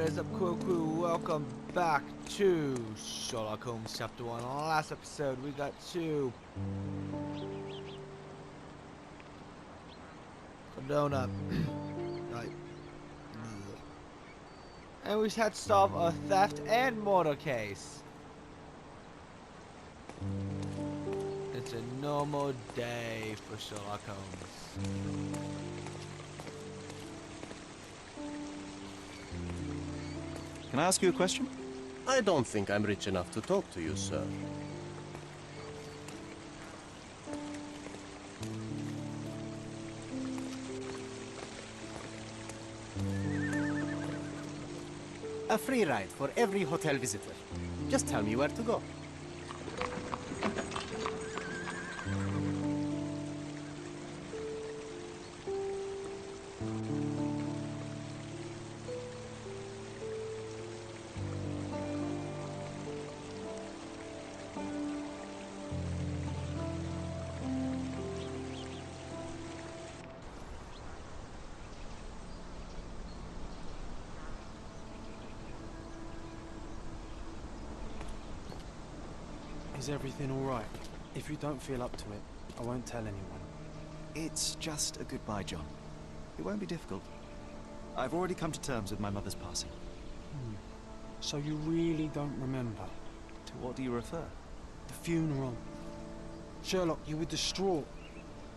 is up, crew? Welcome back to Sherlock Holmes Chapter 1. On the last episode, we got to Cardona. Right. And we had to solve a theft and murder case. It's a normal day for Sherlock Holmes. Can I ask you a question? I don't think I'm rich enough to talk to you, sir. A free ride for every hotel visitor. Just tell me where to go. Is everything all right? If you don't feel up to it, I won't tell anyone. It's just a goodbye, John. It won't be difficult. I've already come to terms with my mother's passing. So you really don't remember? To what do you refer? The funeral. Sherlock, you were distraught.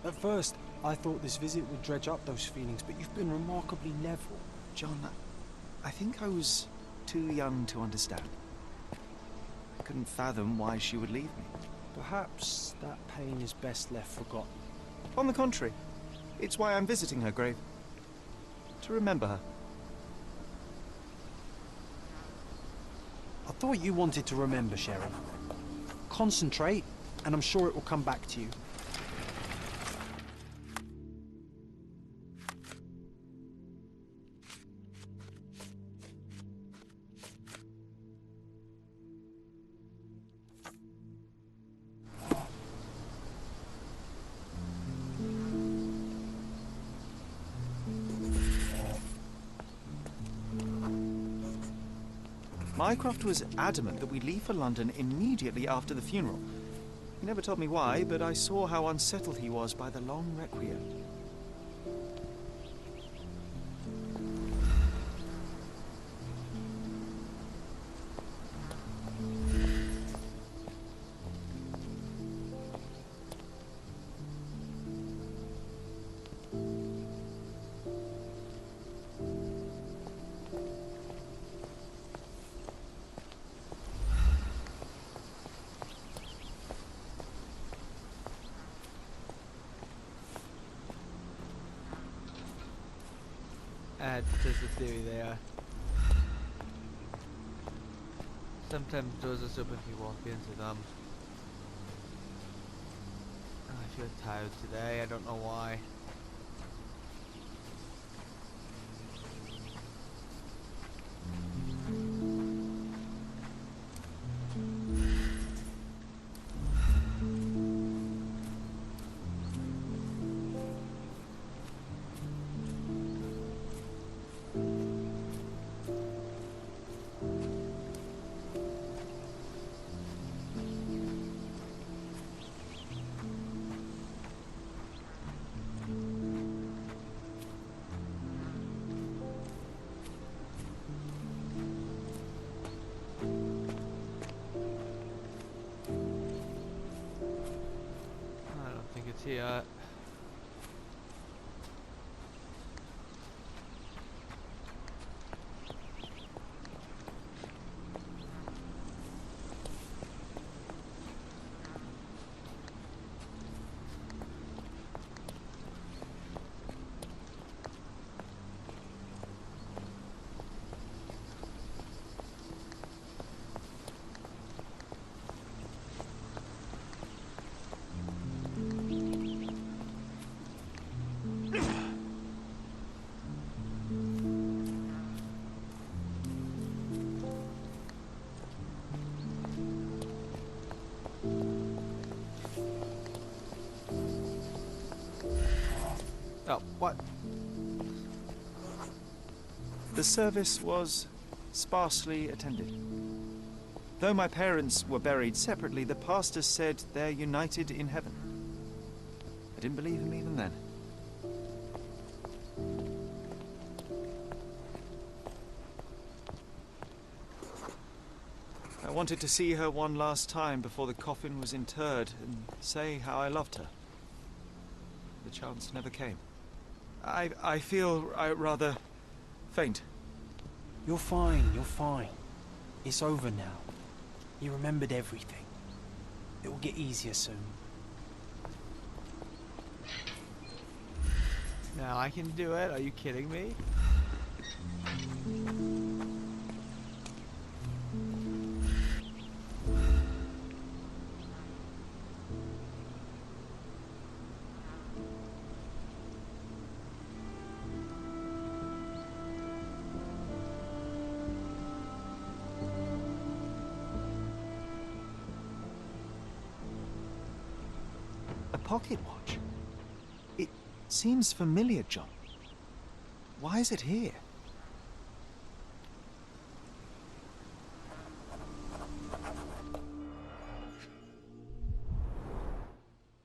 At first, I thought this visit would dredge up those feelings, but you've been remarkably level. John, I think I was too young to understand. I couldn't fathom why she would leave me. Perhaps that pain is best left forgotten. On the contrary, it's why I'm visiting her grave. To remember her. I thought you wanted to remember, Sheriff. Concentrate, and I'm sure it will come back to you. Mycroft was adamant that we leave for London immediately after the funeral. He never told me why, but I saw how unsettled he was by the long requiem. Just a theory there. Sometimes doors are open if you walk into them. I feel tired today, I don't know why. It's here. Oh, what? The service was sparsely attended. Though my parents were buried separately, the pastor said they're united in heaven. I didn't believe him even then. I wanted to see her one last time before the coffin was interred and say how I loved her. The chance never came. I feel rather faint. You're fine, you're fine. It's over now. You remembered everything. It will get easier soon. Now I can do it. Are you kidding me? A pocket watch? It seems familiar, John. Why is it here?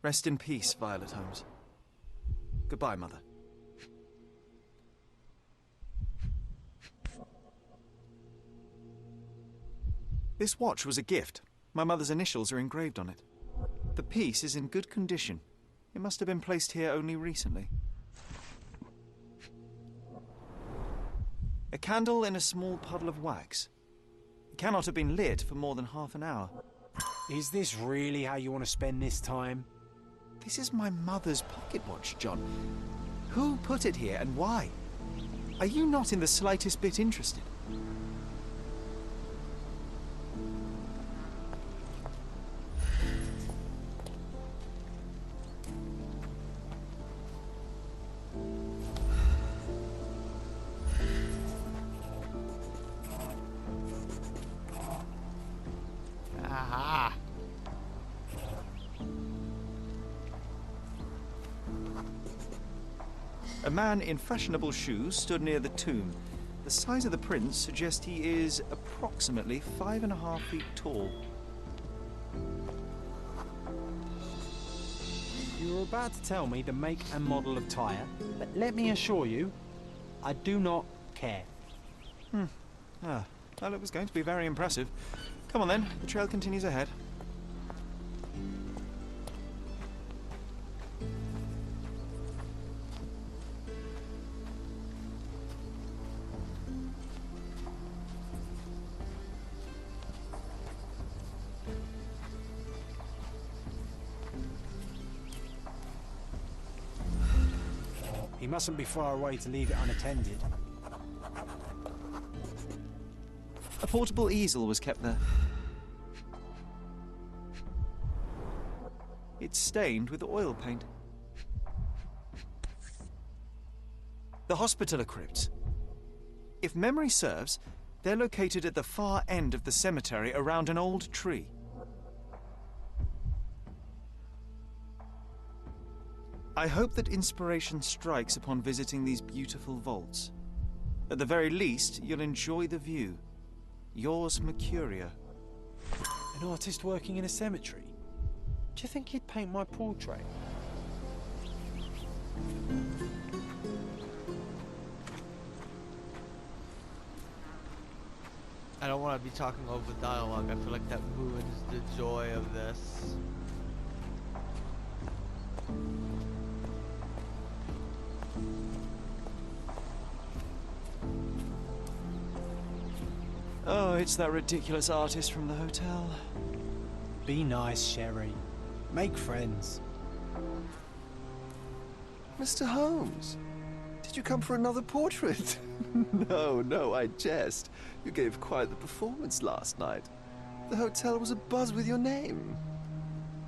Rest in peace, Violet Holmes. Goodbye, Mother. This watch was a gift. My mother's initials are engraved on it. The piece is in good condition. It must have been placed here only recently. A candle in a small puddle of wax. It cannot have been lit for more than half an hour. Is this really how you want to spend this time? This is my mother's pocket watch, John. Who put it here and why? Are you not in the slightest bit interested? Aha! A man in fashionable shoes stood near the tomb. The size of the prints suggest he is approximately 5.5 feet tall. You were about to tell me the make and model of tyre, but let me assure you, I do not care. Well, it was going to be very impressive. Come on then, the trail continues ahead. He mustn't be far away to leave it unattended. A portable easel was kept there. It's stained with oil paint. The Hospitaller crypts. If memory serves, they're located at the far end of the cemetery around an old tree. I hope that inspiration strikes upon visiting these beautiful vaults. At the very least, you'll enjoy the view. Yours, Mercurio. An artist working in a cemetery? Do you think he'd paint my portrait? I don't want to be talking over dialogue. I feel like that ruins the joy of this. Oh, it's that ridiculous artist from the hotel. Be nice, Sherry. Make friends. Mr. Holmes, did you come for another portrait? No, I jest. You gave quite the performance last night. The hotel was abuzz with your name.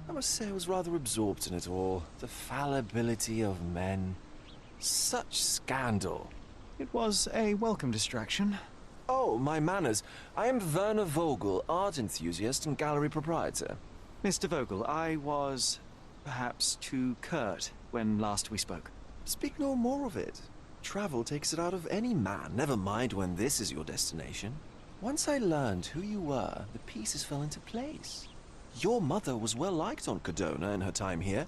I must say I was rather absorbed in it all. The fallibility of men. Such scandal. It was a welcome distraction. Oh, my manners. I am Werner Vogel, art enthusiast and gallery proprietor. Mr. Vogel, I was perhaps too curt when last we spoke. Speak no more of it. Travel takes it out of any man, never mind when this is your destination. Once I learned who you were, the pieces fell into place. Your mother was well liked on Cordona in her time here.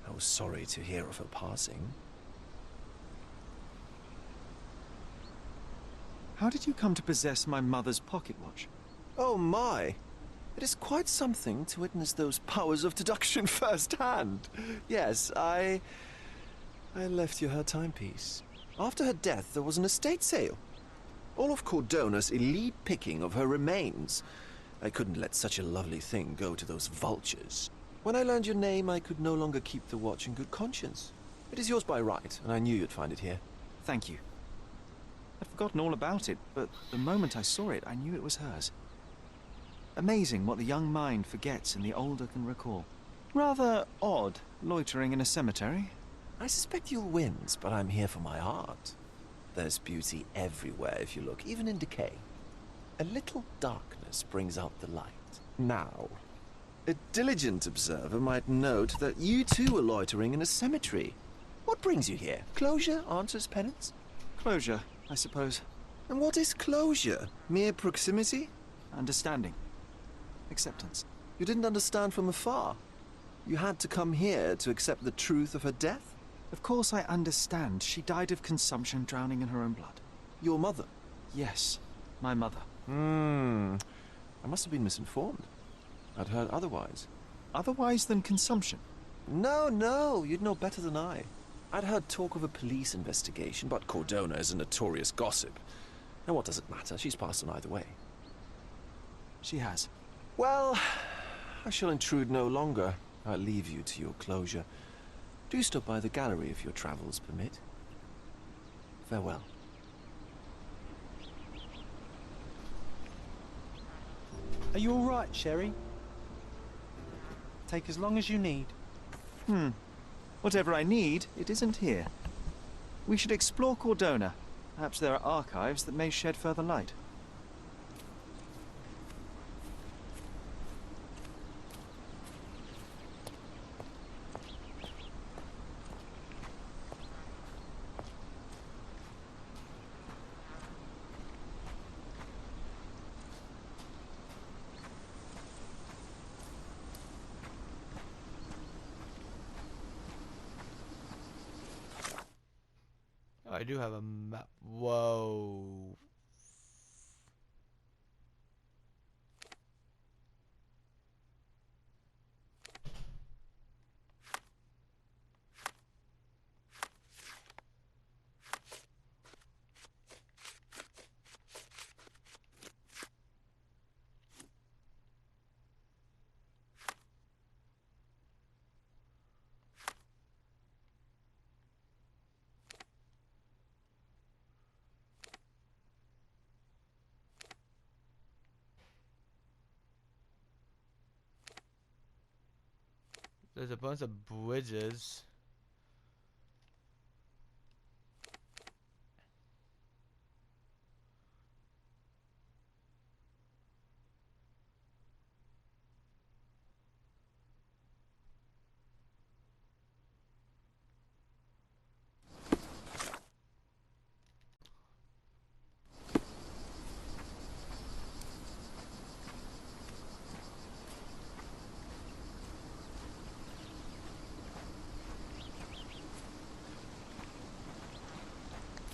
I was sorry to hear of her passing. How did you come to possess my mother's pocket watch? Oh my! It is quite something to witness those powers of deduction firsthand. Yes, I left you her timepiece. After her death, there was an estate sale. All of Cordona's elite picking of her remains. I couldn't let such a lovely thing go to those vultures. When I learned your name, I could no longer keep the watch in good conscience. It is yours by right, and I knew you'd find it here. Thank you. I'd forgotten all about it, but the moment I saw it, I knew it was hers. Amazing what the young mind forgets and the older can recall. Rather odd, loitering in a cemetery. I suspect you'll win, but I'm here for my art. There's beauty everywhere if you look, even in decay. A little darkness brings out the light. Now, a diligent observer might note that you too are loitering in a cemetery. What brings you here? Closure answers penance? Closure, I suppose. And what is closure? Mere proximity? Understanding. Acceptance. You didn't understand from afar. You had to come here to accept the truth of her death? Of course I understand. She died of consumption, drowning in her own blood. Your mother? Yes, my mother. I must have been misinformed. I'd heard otherwise. Otherwise than consumption? No, you'd know better than I. I'd heard talk of a police investigation, but Cordona is a notorious gossip. And what does it matter? She's passed on either way. She has. Well, I shall intrude no longer. I'll leave you to your closure. Do stop by the gallery if your travels permit. Farewell. Are you all right, Sherry? Take as long as you need. Whatever I need, it isn't here. We should explore Cordona. Perhaps there are archives that may shed further light. Oh, I do have a map. Whoa. There's a bunch of bridges.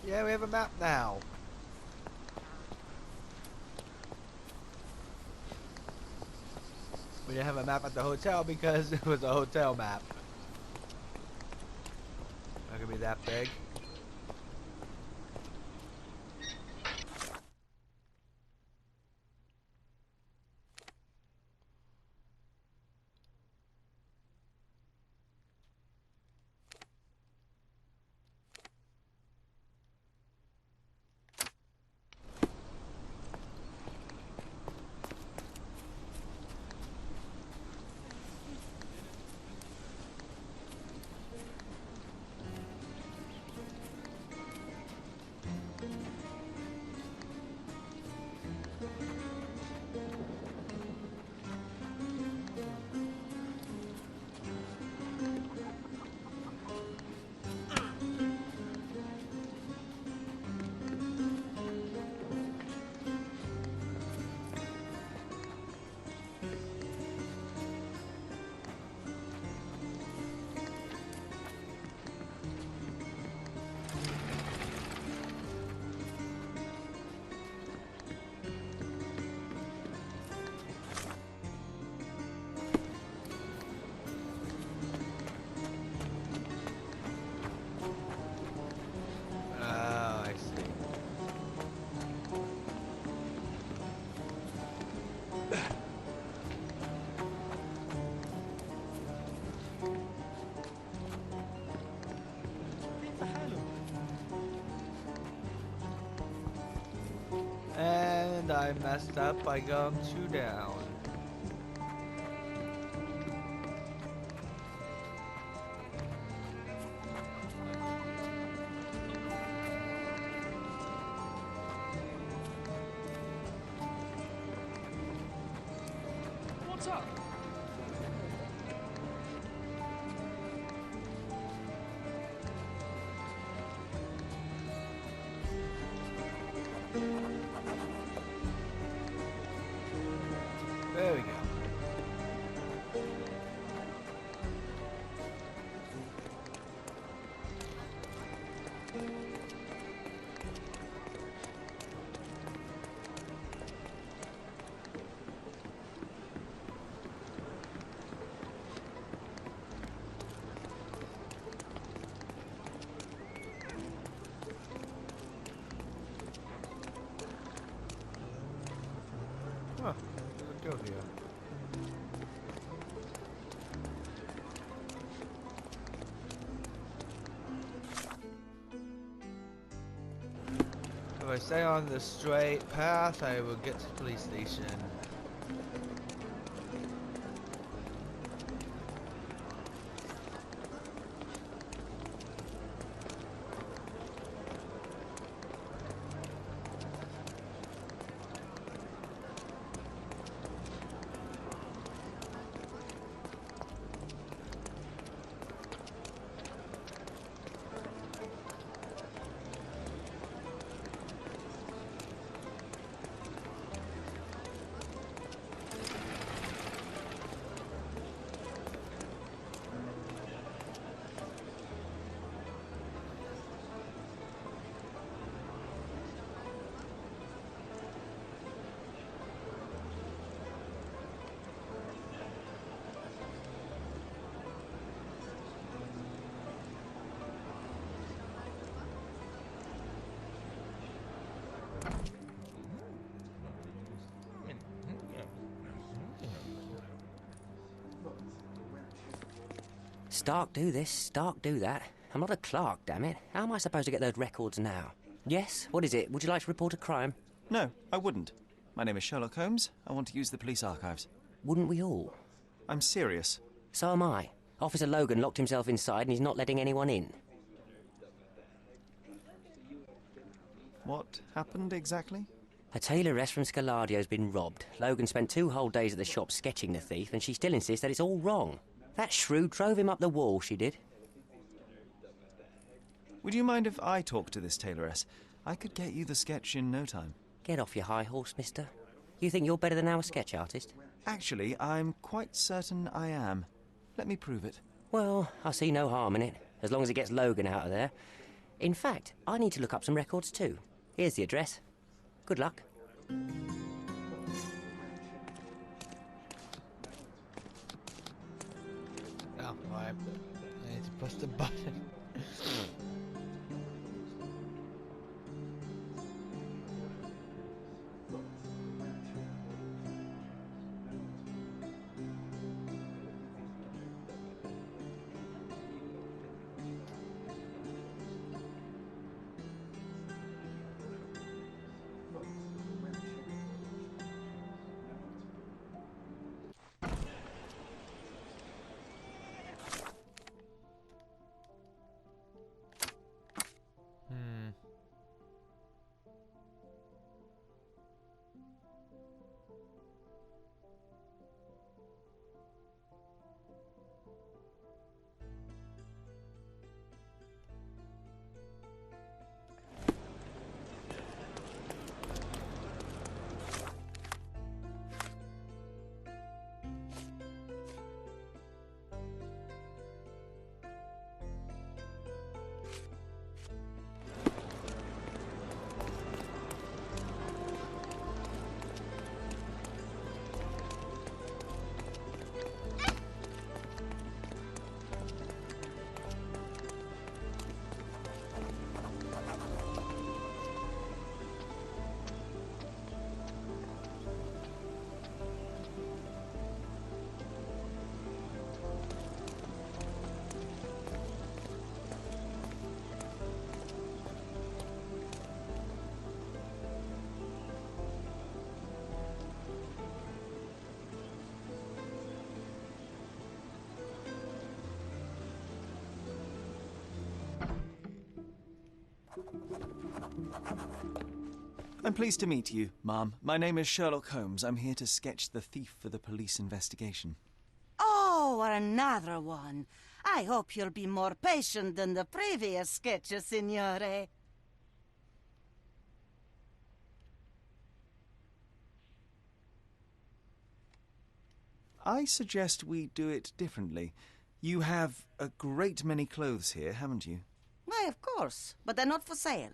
Yeah, we have a map now. We didn't have a map at the hotel because it was a hotel map. Not gonna be that big. And I messed up by going 2 down. What's up? There we go. Huh, let's go here. If I stay on the straight path, I will get to the police station. Stark do this, Stark do that. I'm not a clerk, damn it. How am I supposed to get those records now? Yes? What is it? Would you like to report a crime? No, I wouldn't. My name is Sherlock Holmes. I want to use the police archives. Wouldn't we all? I'm serious. So am I. Officer Logan locked himself inside and he's not letting anyone in. What happened exactly? A tailoress from Scaladio's been robbed. Logan spent 2 whole days at the shop sketching the thief and she still insists that it's all wrong. That shrew drove him up the wall, she did. Would you mind if I talk to this tailoress? I could get you the sketch in no time. Get off your high horse, mister. You think you're better than our sketch artist? Actually, I'm quite certain I am. Let me prove it. Well, I see no harm in it, as long as it gets Logan out of there. In fact, I need to look up some records too. Here's the address. Good luck. Oh, alright. I need to press the button. I'm pleased to meet you, ma'am. My name is Sherlock Holmes. I'm here to sketch the thief for the police investigation. Oh, another one. I hope you'll be more patient than the previous sketches, signore. I suggest we do it differently. You have a great many clothes here, haven't you? Why, of course, but they're not for sale.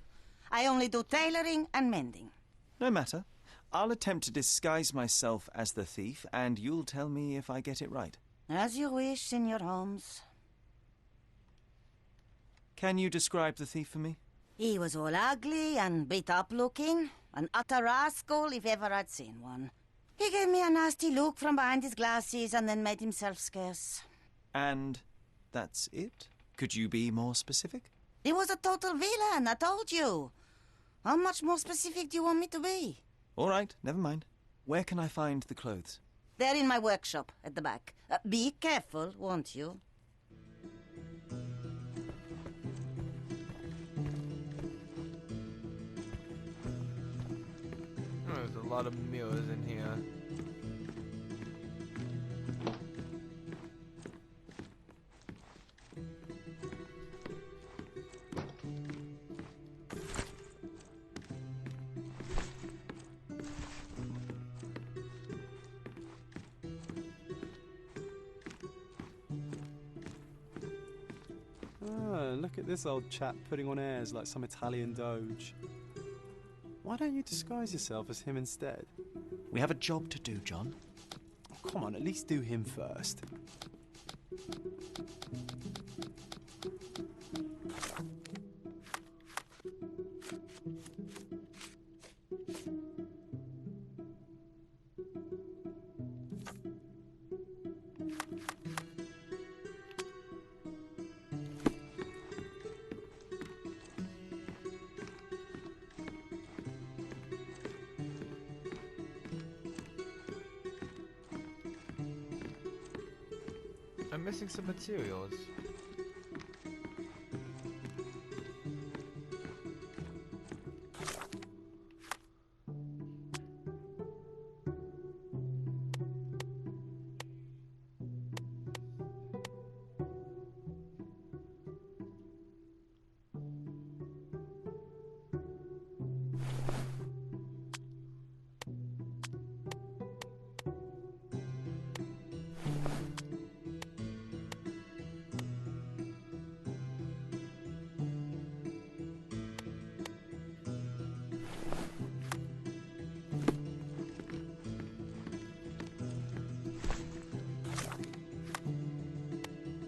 I only do tailoring and mending. No matter. I'll attempt to disguise myself as the thief, and you'll tell me if I get it right. As you wish, Senor Holmes. Can you describe the thief for me? He was all ugly and beat-up looking. An utter rascal if ever I'd seen one. He gave me a nasty look from behind his glasses and then made himself scarce. And that's it? Could you be more specific? He was a total villain, I told you. How much more specific do you want me to be? All right, never mind. Where can I find the clothes? They're in my workshop at the back. Be careful, won't you? Oh, there's a lot of mirrors in here. Ah, look at this old chap putting on airs like some Italian doge. Why don't you disguise yourself as him instead? We have a job to do, John. Oh, come on, at least do him first. I'm missing some materials.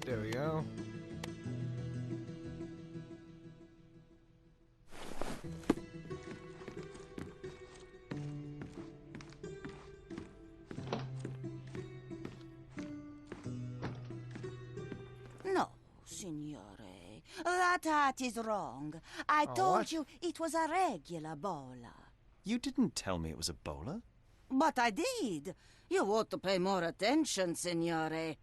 There we go. No, signore. That hat is wrong. I Oh, told what? you it was a regular bowler. You didn't tell me it was a bowler. But I did. You ought to pay more attention, signore.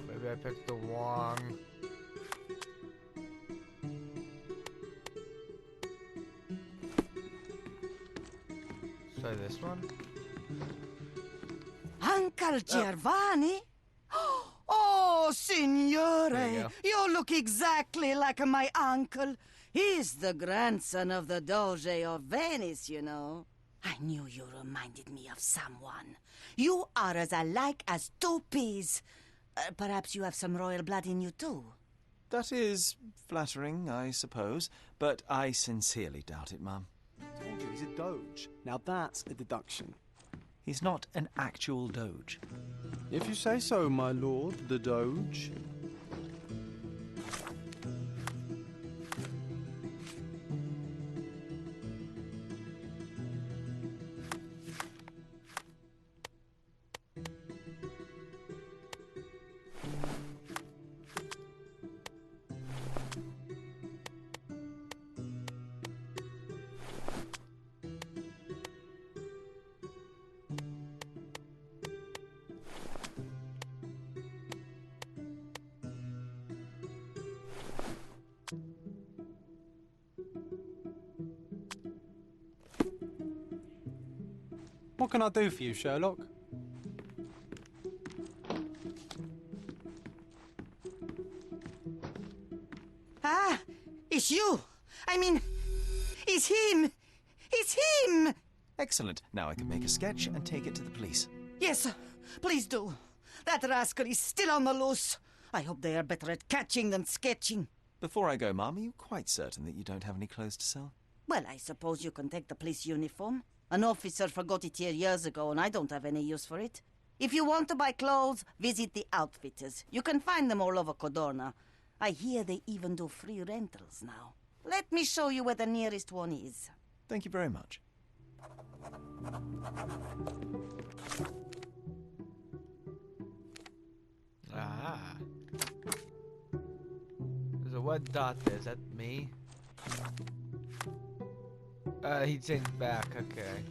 Maybe I picked the wrong. Try this one. Uncle Giovanni? Oh, signore! There you go. You look exactly like my uncle. He's the grandson of the Doge of Venice, you know. I knew you reminded me of someone. You are as alike as two peas. Perhaps you have some royal blood in you, too. That is flattering, I suppose, but I sincerely doubt it, ma'am. I told you, he's a doge. Now that's a deduction. He's not an actual doge. If you say so, my lord, the doge. What can I do for you, Sherlock? Ah, it's you. I mean, it's him. It's him. Excellent. Now I can make a sketch and take it to the police. Yes, please do. That rascal is still on the loose. I hope they are better at catching than sketching. Before I go, Mum, are you quite certain that you don't have any clothes to sell? Well, I suppose you can take the police uniform. An officer forgot it here years ago, and I don't have any use for it. If you want to buy clothes, visit the outfitters. You can find them all over Codorna. I hear they even do free rentals now. Let me show you where the nearest one is. Thank you very much. Ah. There's a red dot there. Is that me? He changed back. Okay.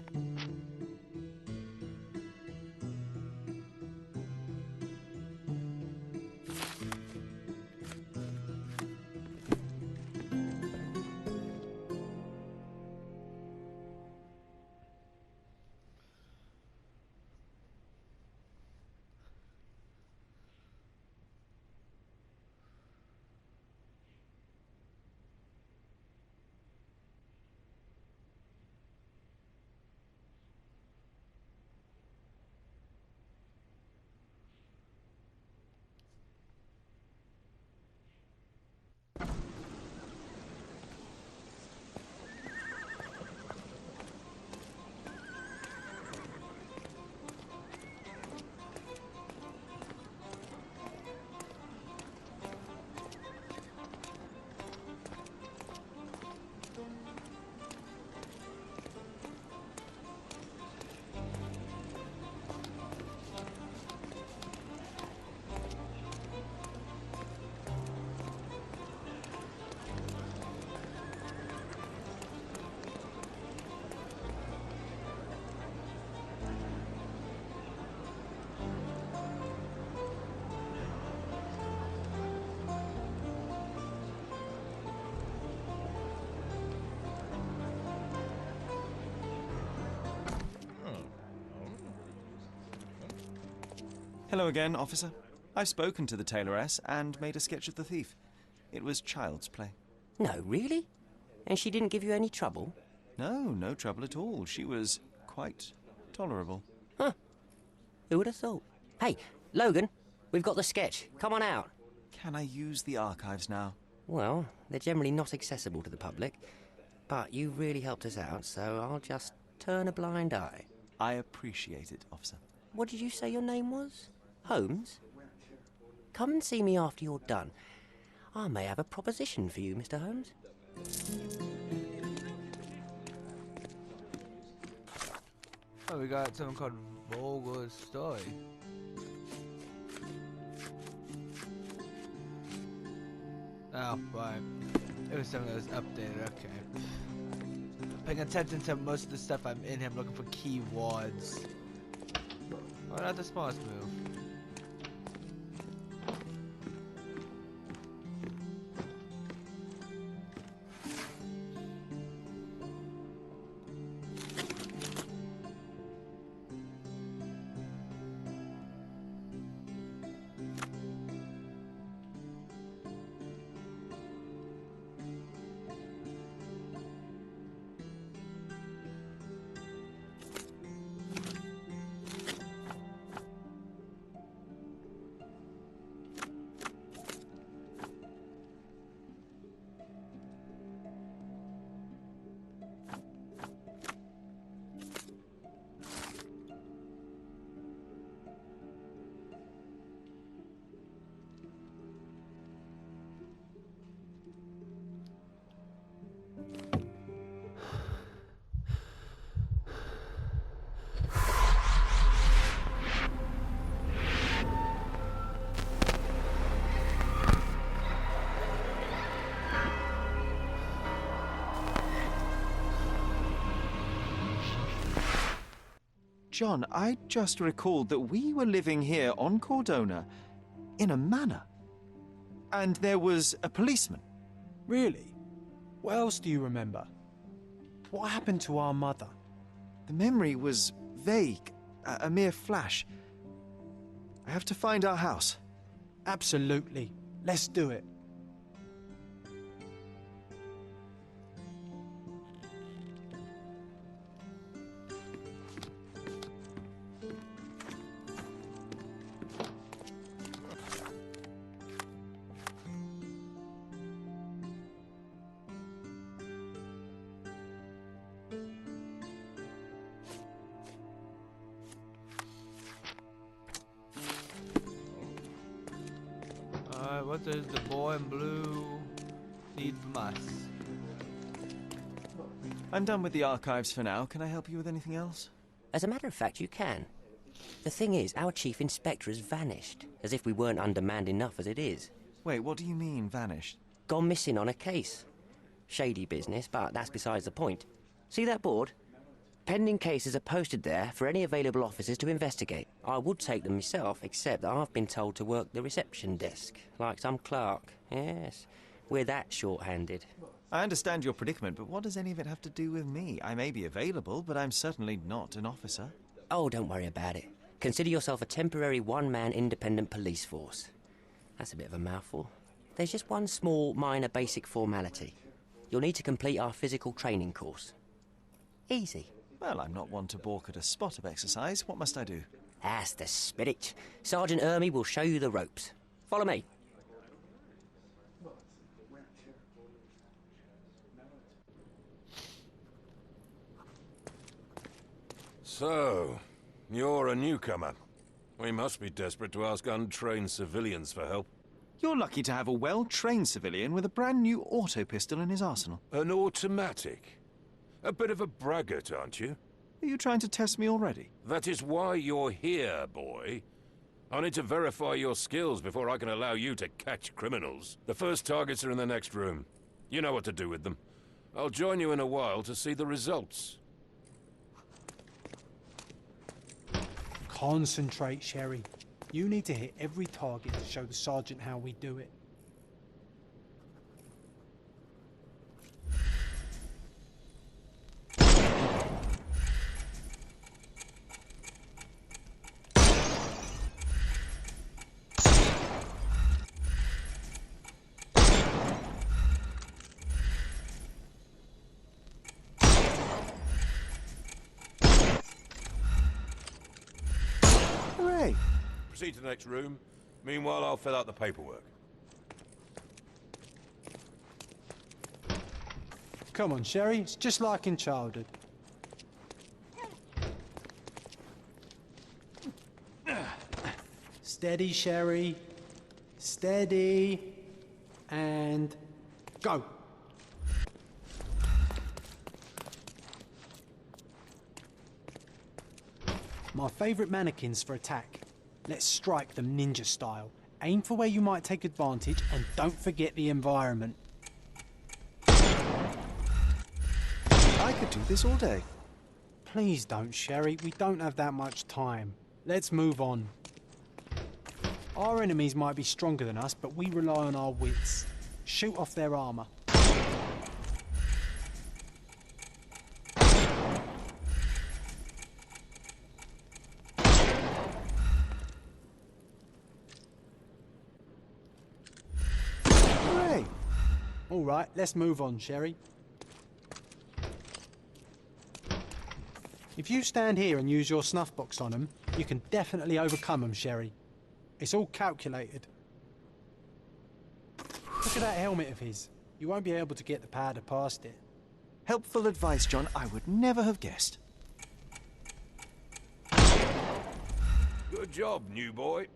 Hello again, officer. I've spoken to the tailoress and made a sketch of the thief. It was child's play. No, really? And she didn't give you any trouble? No trouble at all. She was quite tolerable. Huh. Who would have thought? Hey, Logan, we've got the sketch. Come on out. Can I use the archives now? Well, they're generally not accessible to the public, but you really helped us out, so I'll just turn a blind eye. I appreciate it, officer. What did you say your name was? Holmes? Come and see me after you're done. I may have a proposition for you, Mr. Holmes. Oh, we got something called Vogel's Story. Oh, right. It was something that was updated, okay. Paying attention to most of the stuff I'm in here, I'm looking for keywords. Oh, not the smallest move. John, I just recalled that we were living here on Cordona in a manor. And there was a policeman. Really? What else do you remember? What happened to our mother? The memory was vague, a mere flash. I have to find our house. Absolutely. Let's do it. Alright, what does the boy in blue need from us? I'm done with the archives for now. Can I help you with anything else? As a matter of fact, you can. The thing is, our chief inspector has vanished, as if we weren't undermanned enough as it is. Wait, what do you mean, vanished? Gone missing on a case. Shady business, but that's besides the point. See that board? Pending cases are posted there for any available officers to investigate. I would take them myself, except that I've been told to work the reception desk, like some clerk. Yes, we're that short-handed. I understand your predicament, but what does any of it have to do with me? I may be available, but I'm certainly not an officer. Oh, don't worry about it. Consider yourself a temporary one-man independent police force. That's a bit of a mouthful. There's just one small, minor basic formality. You'll need to complete our physical training course. Easy. Well, I'm not one to balk at a spot of exercise. What must I do? That's the spirit. Sergeant Ermey will show you the ropes. Follow me. So, you're a newcomer. We must be desperate to ask untrained civilians for help. You're lucky to have a well-trained civilian with a brand new auto pistol in his arsenal. An automatic? A bit of a braggart, aren't you? Are you trying to test me already? That is why you're here, boy. I need to verify your skills before I can allow you to catch criminals. The first targets are in the next room. You know what to do with them. I'll join you in a while to see the results. Concentrate, Sherry. You need to hit every target to show the sergeant how we do it. Hooray! Proceed to the next room. Meanwhile, I'll fill out the paperwork. Come on, Sherry. It's just like in childhood. Steady, Sherry. Steady. And go. My favourite mannequins for attack. Let's strike them ninja style. Aim for where you might take advantage and don't forget the environment. I could do this all day. Please don't, Sherry. We don't have that much time. Let's move on. Our enemies might be stronger than us, but we rely on our wits. Shoot off their armour. Hooray! All right, let's move on, Sherry. If you stand here and use your snuff box on them, you can definitely overcome them, Sherry. It's all calculated. Look at that helmet of his. You won't be able to get the powder past it. Helpful advice, John. I would never have guessed. Good job, new boy.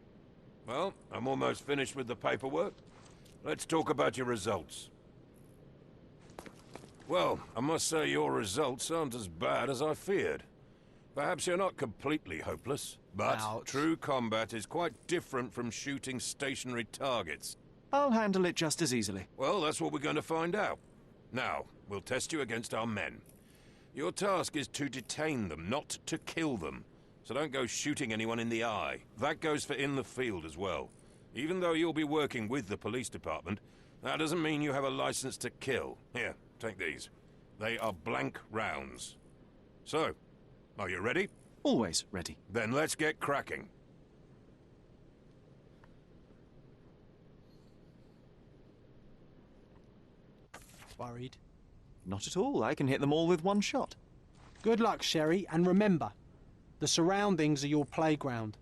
Well, I'm almost finished with the paperwork. Let's talk about your results. Well, I must say your results aren't as bad as I feared. Perhaps you're not completely hopeless, but Ouch. true combat is quite different from shooting stationary targets. I'll handle it just as easily. Well, that's what we're going to find out. Now, we'll test you against our men. Your task is to detain them, not to kill them. So don't go shooting anyone in the eye. That goes for in the field as well. Even though you'll be working with the police department, that doesn't mean you have a license to kill. Here, take these. They are blank rounds. So, are you ready? Always ready. Then let's get cracking. Worried? Not at all. I can hit them all with one shot. Good luck, Sherry, and remember, the surroundings are your playground.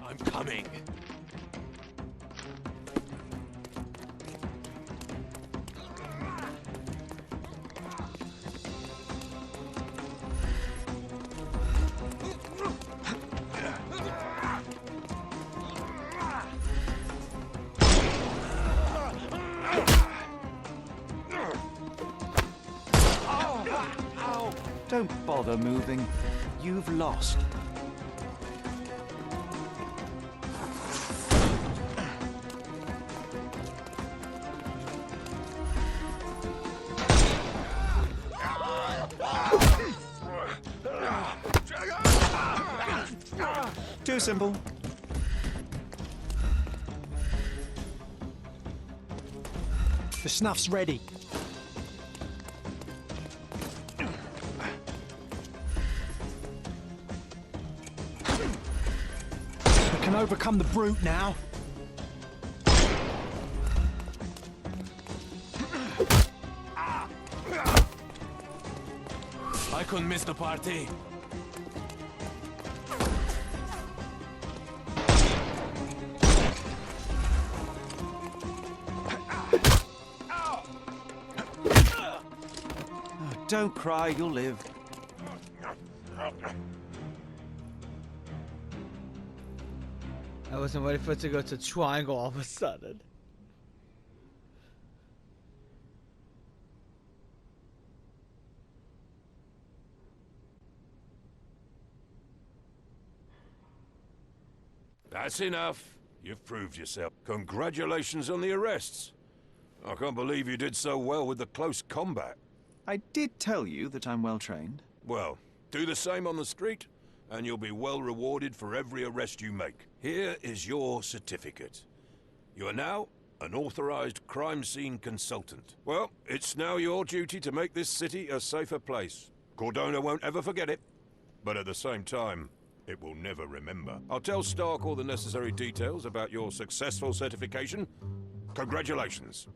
I'm coming. Don't bother moving. You've lost. Too simple. The snuff's ready. We can overcome the brute now. I couldn't miss the party. Don't cry, you'll live. I wasn't ready for it to go to triangle all of a sudden. That's enough. You've proved yourself. Congratulations on the arrests. I can't believe you did so well with the close combat. I did tell you that I'm well trained. Well, do the same on the street, and you'll be well rewarded for every arrest you make. Here is your certificate. You are now an authorized crime scene consultant. Well, it's now your duty to make this city a safer place. Cordona won't ever forget it, but at the same time, it will never remember. I'll tell Stark all the necessary details about your successful certification. Congratulations.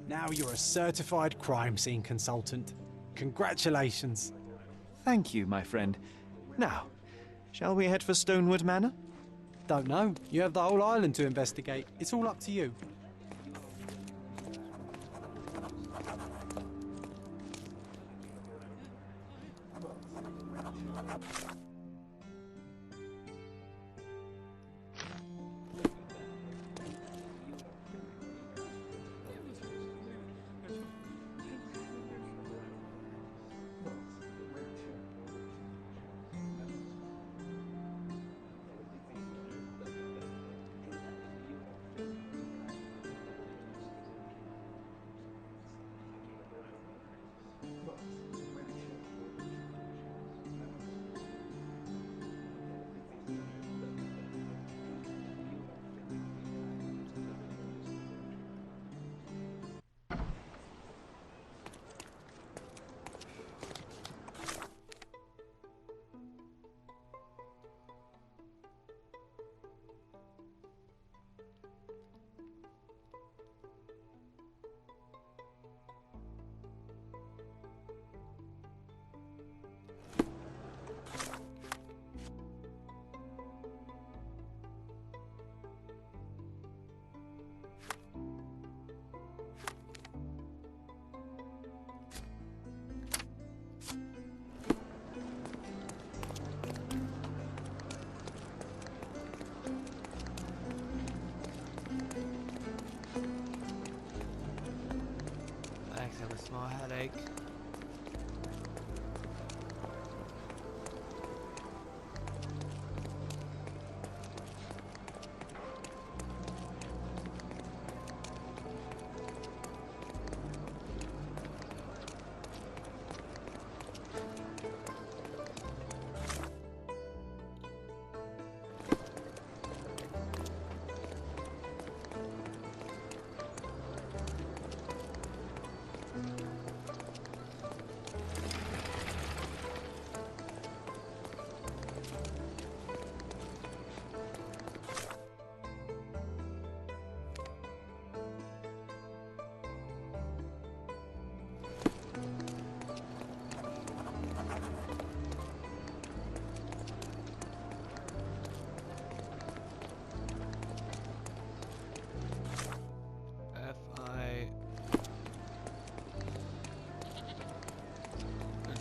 Now you're a certified crime scene consultant. Congratulations. Thank you, my friend. Now, shall we head for Stonewood Manor? Don't know. You have the whole island to investigate. It's all up to you.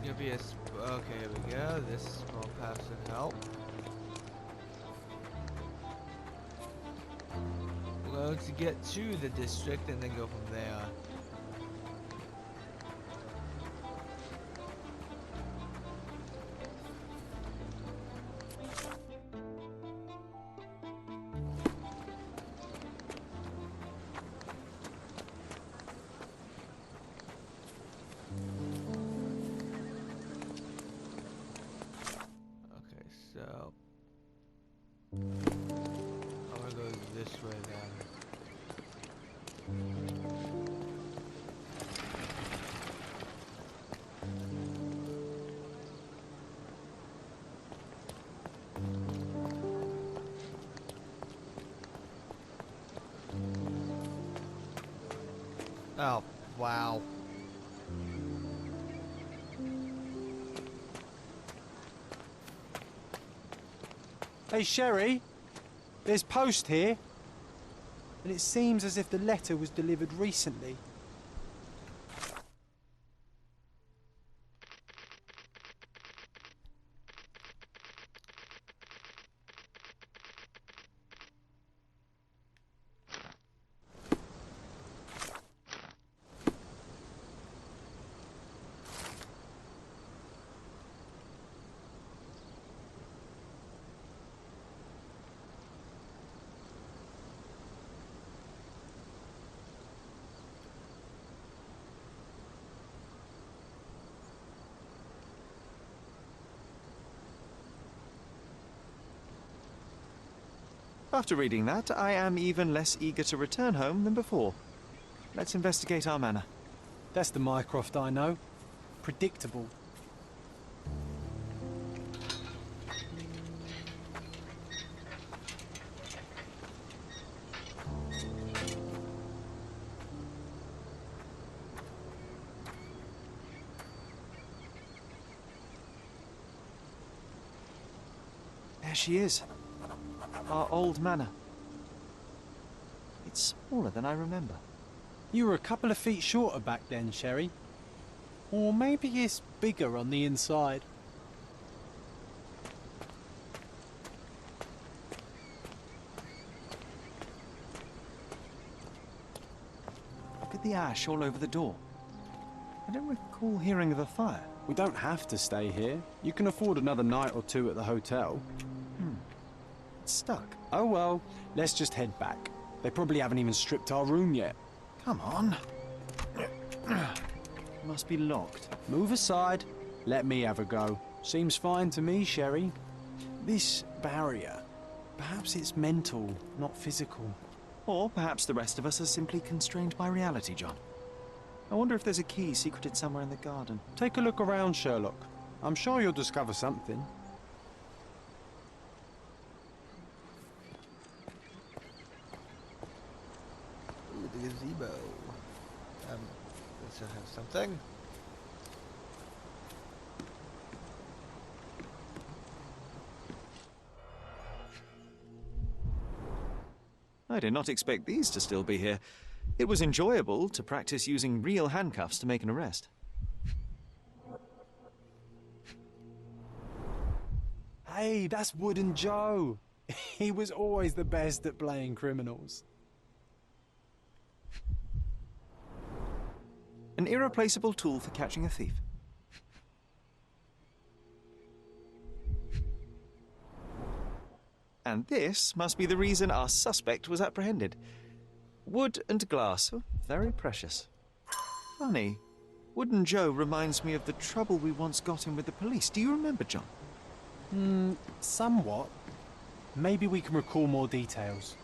gonna be a okay, here we go. This small path should help. We're going to get to the district and then go from there. So I'm gonna go this way then. Oh, wow. Hey, Sherry, there's post here, and it seems as if the letter was delivered recently. After reading that, I am even less eager to return home than before. Let's investigate our manor. That's the Mycroft I know. Predictable. There she is. Our old manor. It's smaller than I remember. You were a couple of feet shorter back then, Sherry. Or maybe it's bigger on the inside. Look at the ash all over the door. I don't recall hearing of a fire. We don't have to stay here. You can afford another night or two at the hotel. It's stuck. Oh well, let's just head back. They probably haven't even stripped our room yet. Come on. Must be locked. Move aside. Let me have a go. Seems fine to me, Sherry. This barrier, perhaps it's mental, not physical. Or perhaps the rest of us are simply constrained by reality, John. I wonder if there's a key secreted somewhere in the garden. Take a look around, Sherlock. I'm sure you'll discover something. Ooh, the gazebo. This should have something. I did not expect these to still be here. It was enjoyable to practice using real handcuffs to make an arrest. Hey, that's Wooden Joe. He was always the best at playing criminals. An irreplaceable tool for catching a thief. And this must be the reason our suspect was apprehended. Wood and glass, oh, very precious. Funny, Wooden Joe reminds me of the trouble we once got in with the police. Do you remember, John? Somewhat. Maybe we can recall more details.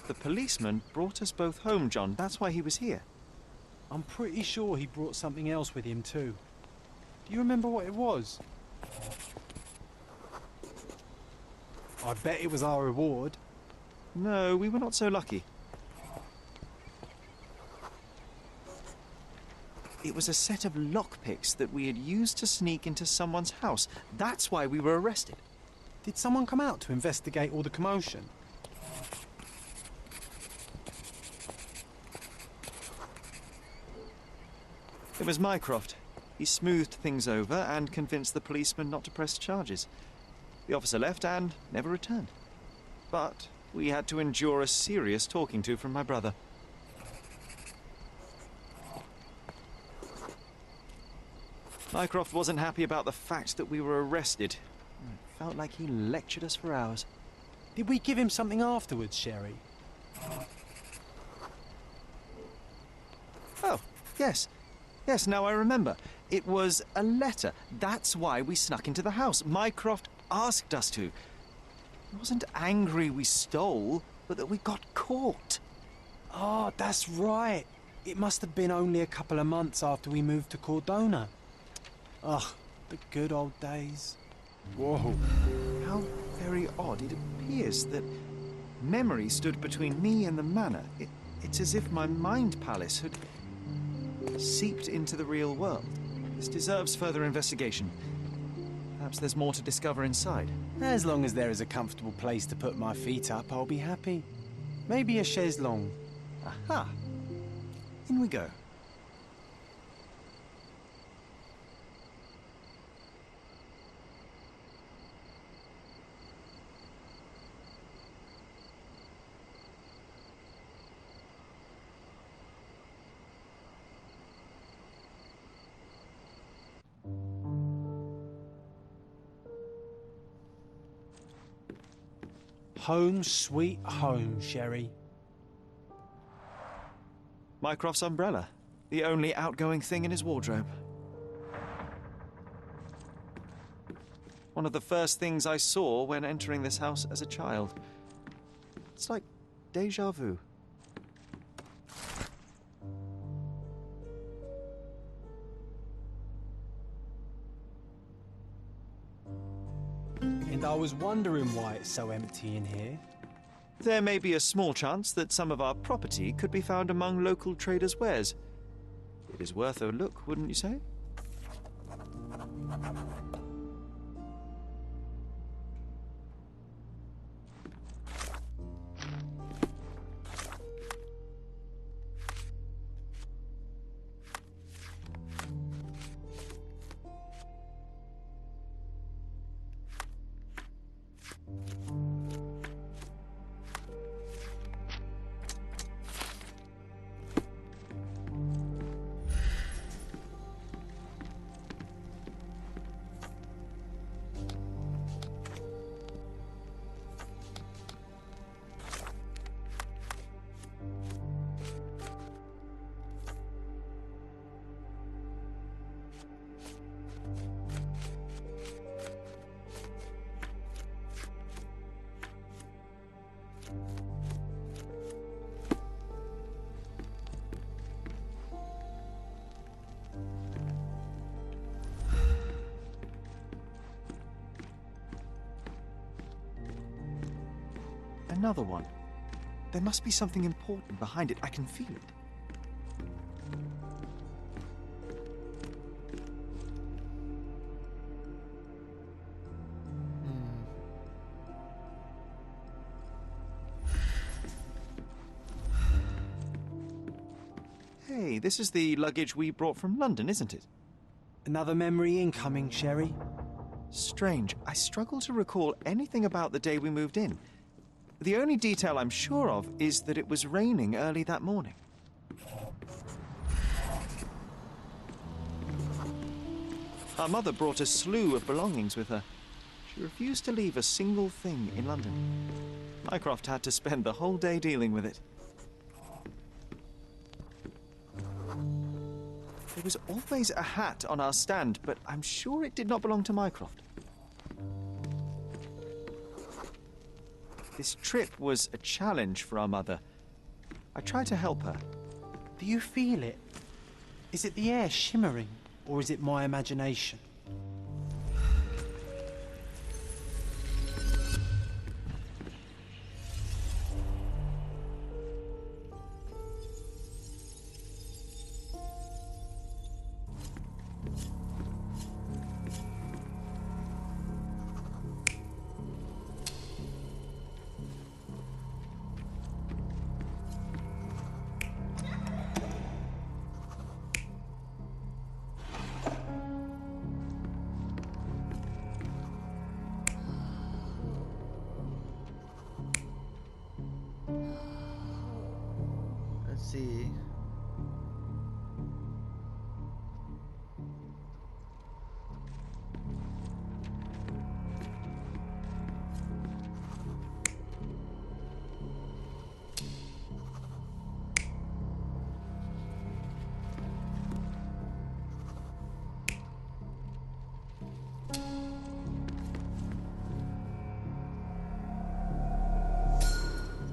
The policeman brought us both home, John. That's why he was here. I'm pretty sure he brought something else with him too. Do you remember what it was? I bet it was our reward. No, we were not so lucky. It was a set of lockpicks that we had used to sneak into someone's house. That's why we were arrested. Did someone come out to investigate all the commotion? It was Mycroft. He smoothed things over and convinced the policeman not to press charges. The officer left and never returned. But we had to endure a serious talking to from my brother. Mycroft wasn't happy about the fact that we were arrested. It felt like he lectured us for hours. Did we give him something afterwards, Sherry? Oh, yes. Yes, now I remember. It was a letter. That's why we snuck into the house. Mycroft asked us to. He wasn't angry we stole, but that we got caught. Oh, that's right. It must have been only a couple of months after we moved to Cordona. Ugh, the good old days. Whoa. How very odd. It appears that memory stood between me and the manor. It's as if my mind palace had seeped into the real world. This deserves further investigation. Perhaps there's more to discover inside. As long as there is a comfortable place to put my feet up, I'll be happy. Maybe a chaise longue. Aha! In we go. Home sweet home, Sherry. Mycroft's umbrella, the only outgoing thing in his wardrobe. One of the first things I saw when entering this house as a child. It's like déjà vu. And I was wondering why it's so empty in here. There may be a small chance that some of our property could be found among local traders' wares. It is worth a look, wouldn't you say? Another one. There must be something important behind it. I can feel it. Hey, this is the luggage we brought from London, isn't it? Another memory incoming, Sherry. Strange. I struggle to recall anything about the day we moved in. The only detail I'm sure of is that it was raining early that morning. Our mother brought a slew of belongings with her. She refused to leave a single thing in London. Mycroft had to spend the whole day dealing with it. There was always a hat on our stand, but I'm sure it did not belong to Mycroft. This trip was a challenge for our mother. I tried to help her. Do you feel it? Is it the air shimmering, or is it my imagination?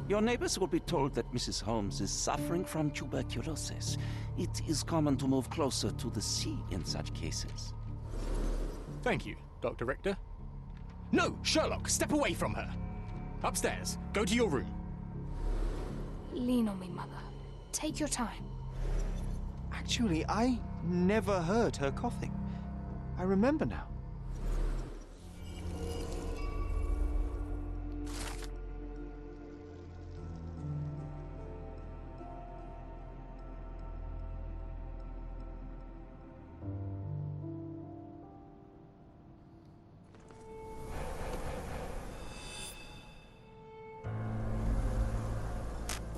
Your neighbors will be told that Mrs. Holmes is suffering from tuberculosis. It is common to move closer to the sea in such cases. Thank you, Dr. Richter. No, Sherlock, step away from her. Upstairs, go to your room. Lean on me, Mother. Take your time. Actually, I never heard her coughing. I remember now.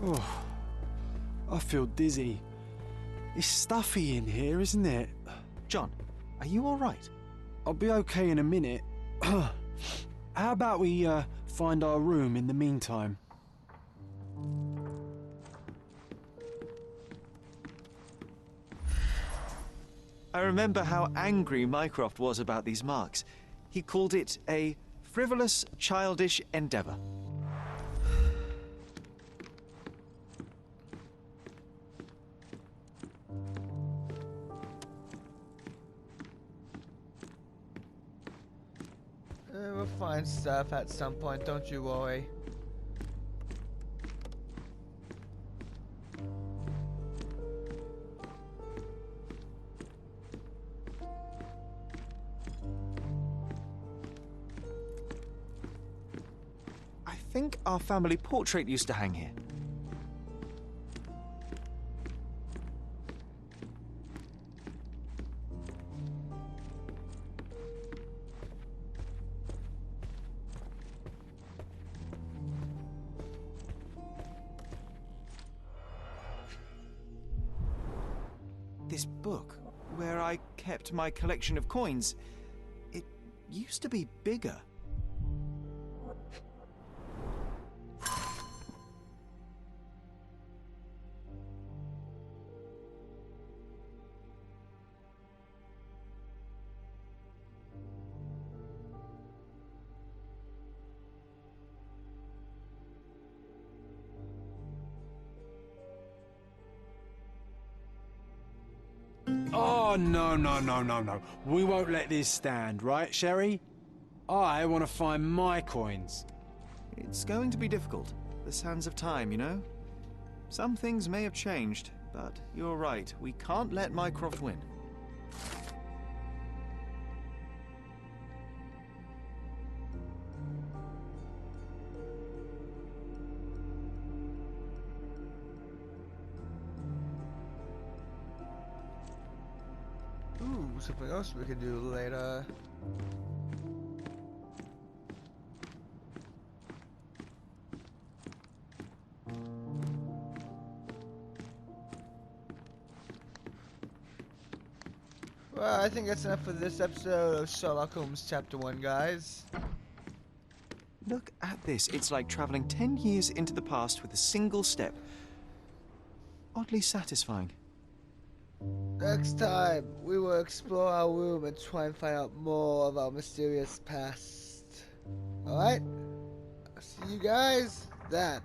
Oh, I feel dizzy. It's stuffy in here, isn't it? John, are you all right? I'll be okay in a minute. How about we find our room in the meantime? I remember how angry Mycroft was about these marks. He called it a frivolous, childish endeavor. We'll find stuff at some point, don't you worry. I think our family portrait used to hang here. This book, where I kept my collection of coins, it used to be bigger. Oh, no. We won't let this stand, right, Sherry? I want to find my coins. It's going to be difficult. The sands of time, you know? Some things may have changed, but you're right. We can't let Mycroft win. Ooh, something else we can do later. Well, I think that's enough for this episode of Sherlock Holmes Chapter 1, guys. Look at this. It's like traveling 10 years into the past with a single step. Oddly satisfying. Next time, we will explore our room and try and find out more of our mysterious past. Alright? See you guys then.